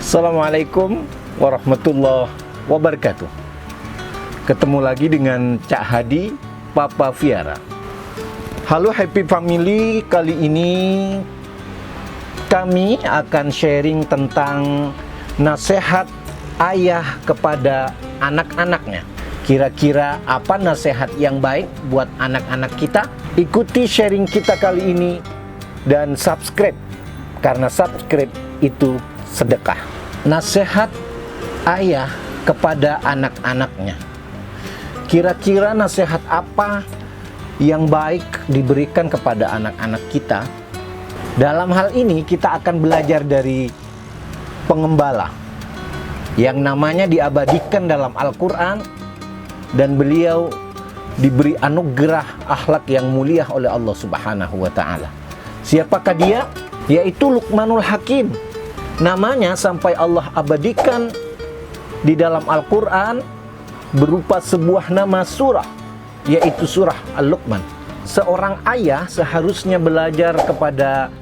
Assalamualaikum warahmatullahi wabarakatuh. Ketemu lagi dengan Cak Hadi, Papa Viara. Halo Happy Family, kali ini kami akan sharing tentang nasihat ayah kepada anak-anaknya. Kira-kira apa nasihat yang baik buat anak-anak kita? Ikuti sharing kita kali ini dan subscribe, karena subscribe itu sedekah. Nasihat ayah kepada anak-anaknya. Kira-kira nasihat apa yang baik diberikan kepada anak-anak kita? Dalam hal ini kita akan belajar dari pengembala yang namanya diabadikan dalam Al-Quran, dan beliau diberi anugerah akhlak yang mulia oleh Allah Subhanahu wa Ta'ala. Siapakah dia? Yaitu Luqmanul Hakim. Namanya sampai Allah abadikan di dalam Al-Quran berupa sebuah nama surah, yaitu surah Al-Luqman. Seorang ayah seharusnya belajar kepada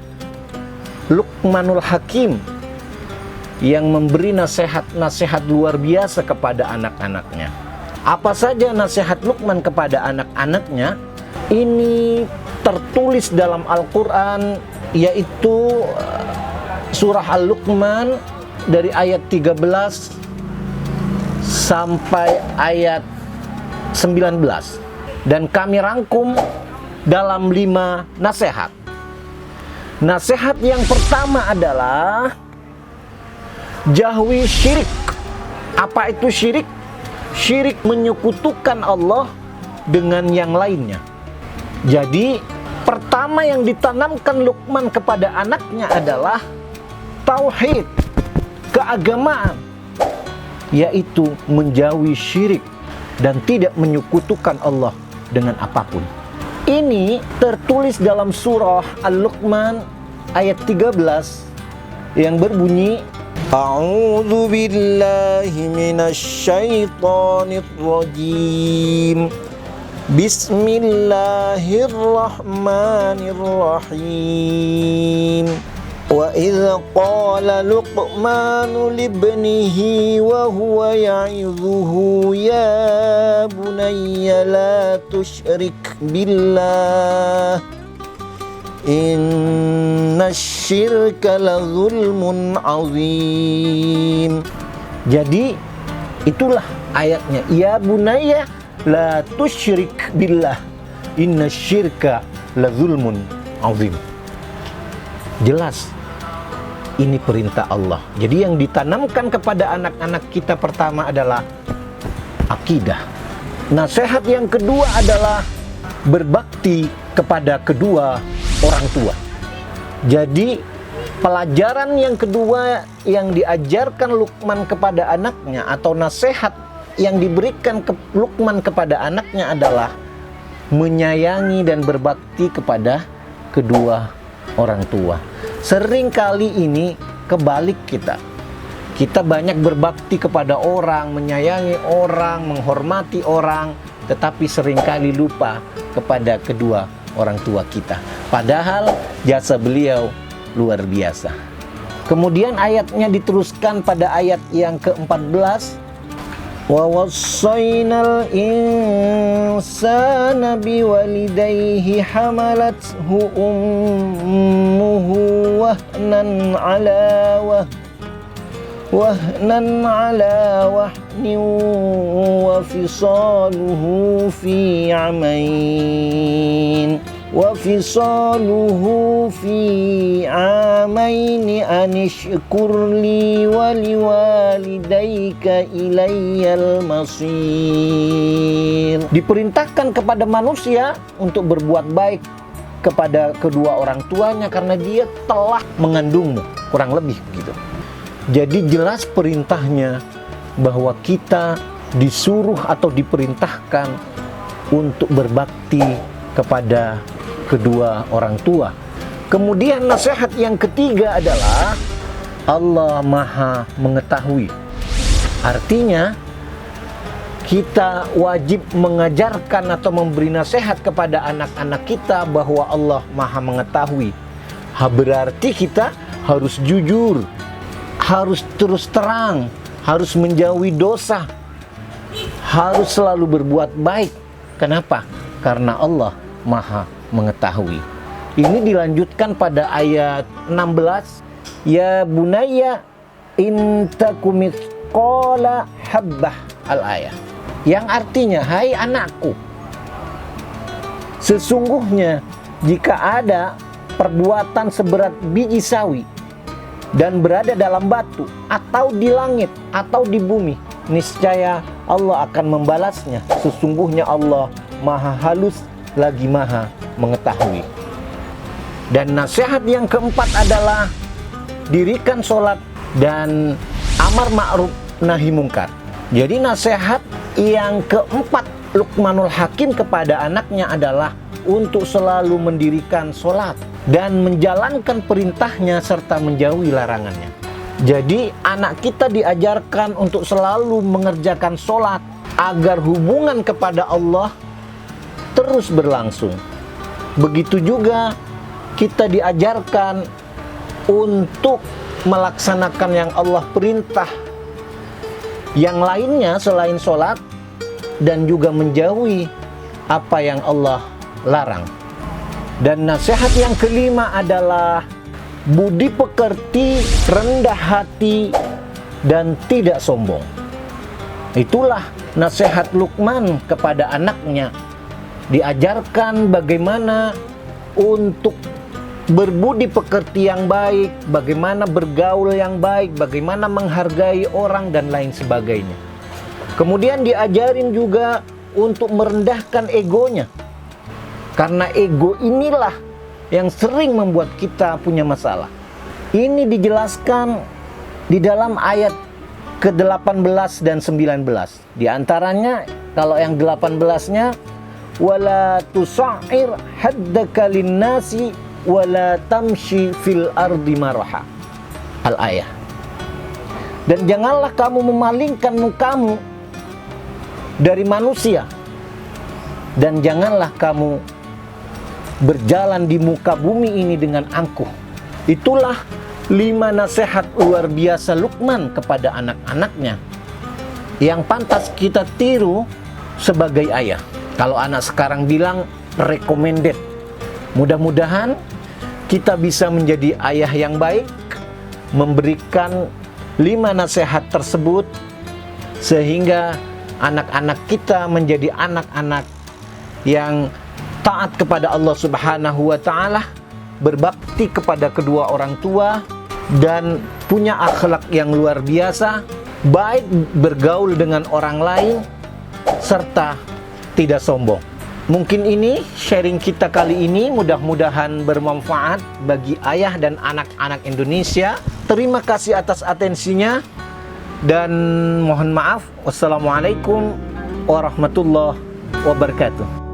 Luqmanul Hakim yang memberi nasihat-nasihat luar biasa kepada anak-anaknya. Apa saja nasihat Luqman kepada anak-anaknya? Ini tertulis dalam Al-Quran, yaitu surah Al-Luqman dari ayat 13 sampai ayat 19. Dan kami rangkum dalam 5 nasihat. Nasihat yang pertama adalah jauhi syirik. Apa itu syirik? Syirik menyekutukan Allah dengan yang lainnya. Jadi pertama yang ditanamkan Luqman kepada anaknya adalah tauhid, keagamaan, yaitu menjauhi syirik dan tidak menyekutukan Allah dengan apapun. Ini tertulis dalam surah Al-Luqman ayat 13 yang berbunyi, A'udzu billahi minasy syaithanir rajim. Bismillahirrahmanirrahim. Wa idz qala Luqmanu libnihi wa huwa ya'idhuhu ya bunayya la tusyrik billah innasyirka lazulmun azim. Jadi itulah ayatnya, ya bunayya la tusyrik billah innasyirka lazulmun azim. Jelas ini perintah Allah. Jadi yang ditanamkan kepada anak-anak kita pertama adalah akidah. Nasihat yang kedua adalah berbakti kepada kedua orang tua. Jadi pelajaran yang kedua yang diajarkan Luqman kepada anaknya, atau nasihat yang diberikan Luqman kepada anaknya adalah menyayangi dan berbakti kepada kedua orang tua. Sering kali ini kebalik kita. Kita banyak berbakti kepada orang, menyayangi orang, menghormati orang, tetapi seringkali lupa kepada kedua orang tua kita. Padahal jasa beliau luar biasa. Kemudian ayatnya diteruskan pada ayat yang ke-14. Wa wassaynal insana biwalidayhi hamalathu ummuhu wahnan ala wahnin wa fisaluhu fi 'amain anishkur li wa liwalidayka ilayyal masir. Diperintahkan kepada manusia untuk berbuat baik kepada kedua orang tuanya karena dia telah mengandungmu, kurang lebih begitu. Jadi jelas perintahnya bahwa kita disuruh atau diperintahkan untuk berbakti kepada kedua orang tua. Kemudian nasihat yang ketiga adalah Allah Maha mengetahui. Artinya kita wajib mengajarkan atau memberi nasihat kepada anak-anak kita bahwa Allah Maha mengetahui. Berarti kita harus jujur, harus terus terang, harus menjauhi dosa, harus selalu berbuat baik. Kenapa? Karena Allah Maha mengetahui. Ini dilanjutkan pada ayat 16. Ya bunayya in takum mithqala habbah, al-ayah. Yang artinya, hai anakku, sesungguhnya jika ada perbuatan seberat biji sawi dan berada dalam batu atau di langit atau di bumi, niscaya Allah akan membalasnya. Sesungguhnya Allah Maha halus lagi Maha mengetahui. Dan nasihat yang keempat adalah dirikan sholat dan amar ma'ruf nahi mungkar. Jadi nasihat yang keempat Luqmanul Hakim kepada anaknya adalah untuk selalu mendirikan sholat dan menjalankan perintahnya serta menjauhi larangannya. Jadi anak kita diajarkan untuk selalu mengerjakan sholat agar hubungan kepada Allah terus berlangsung. Begitu juga kita diajarkan untuk melaksanakan yang Allah perintah, yang lainnya selain sholat, dan juga menjauhi apa yang Allah larang. Dan nasihat yang kelima adalah budi pekerti, rendah hati, dan tidak sombong. Itulah nasihat Luqman kepada anaknya. Diajarkan bagaimana untuk berbudi pekerti yang baik, bagaimana bergaul yang baik, bagaimana menghargai orang, dan lain sebagainya. Kemudian diajarin juga untuk merendahkan egonya. Karena ego inilah yang sering membuat kita punya masalah. Ini dijelaskan di dalam ayat ke-18 dan 19. Di antaranya, kalau yang 18-nya, wala tusa'ir haddaka linnasi wala tamshi fil ardi maraha, al-ayah. Dan janganlah kamu memalingkan mukamu dari manusia, dan janganlah kamu berjalan di muka bumi ini dengan angkuh. Itulah 5 nasihat luar biasa Luqman kepada anak-anaknya yang pantas kita tiru sebagai ayah. Kalau anak sekarang bilang recommended. Mudah-mudahan kita bisa menjadi ayah yang baik, memberikan 5 nasihat tersebut, sehingga anak-anak kita menjadi anak-anak yang taat kepada Allah Subhanahu wa Ta'ala, berbakti kepada kedua orang tua, dan punya akhlak yang luar biasa, baik bergaul dengan orang lain, serta tidak sombong. Mungkin ini sharing kita kali ini, mudah-mudahan bermanfaat bagi ayah dan anak-anak Indonesia. Terima kasih atas atensinya dan mohon maaf. Wassalamualaikum warahmatullahi wabarakatuh.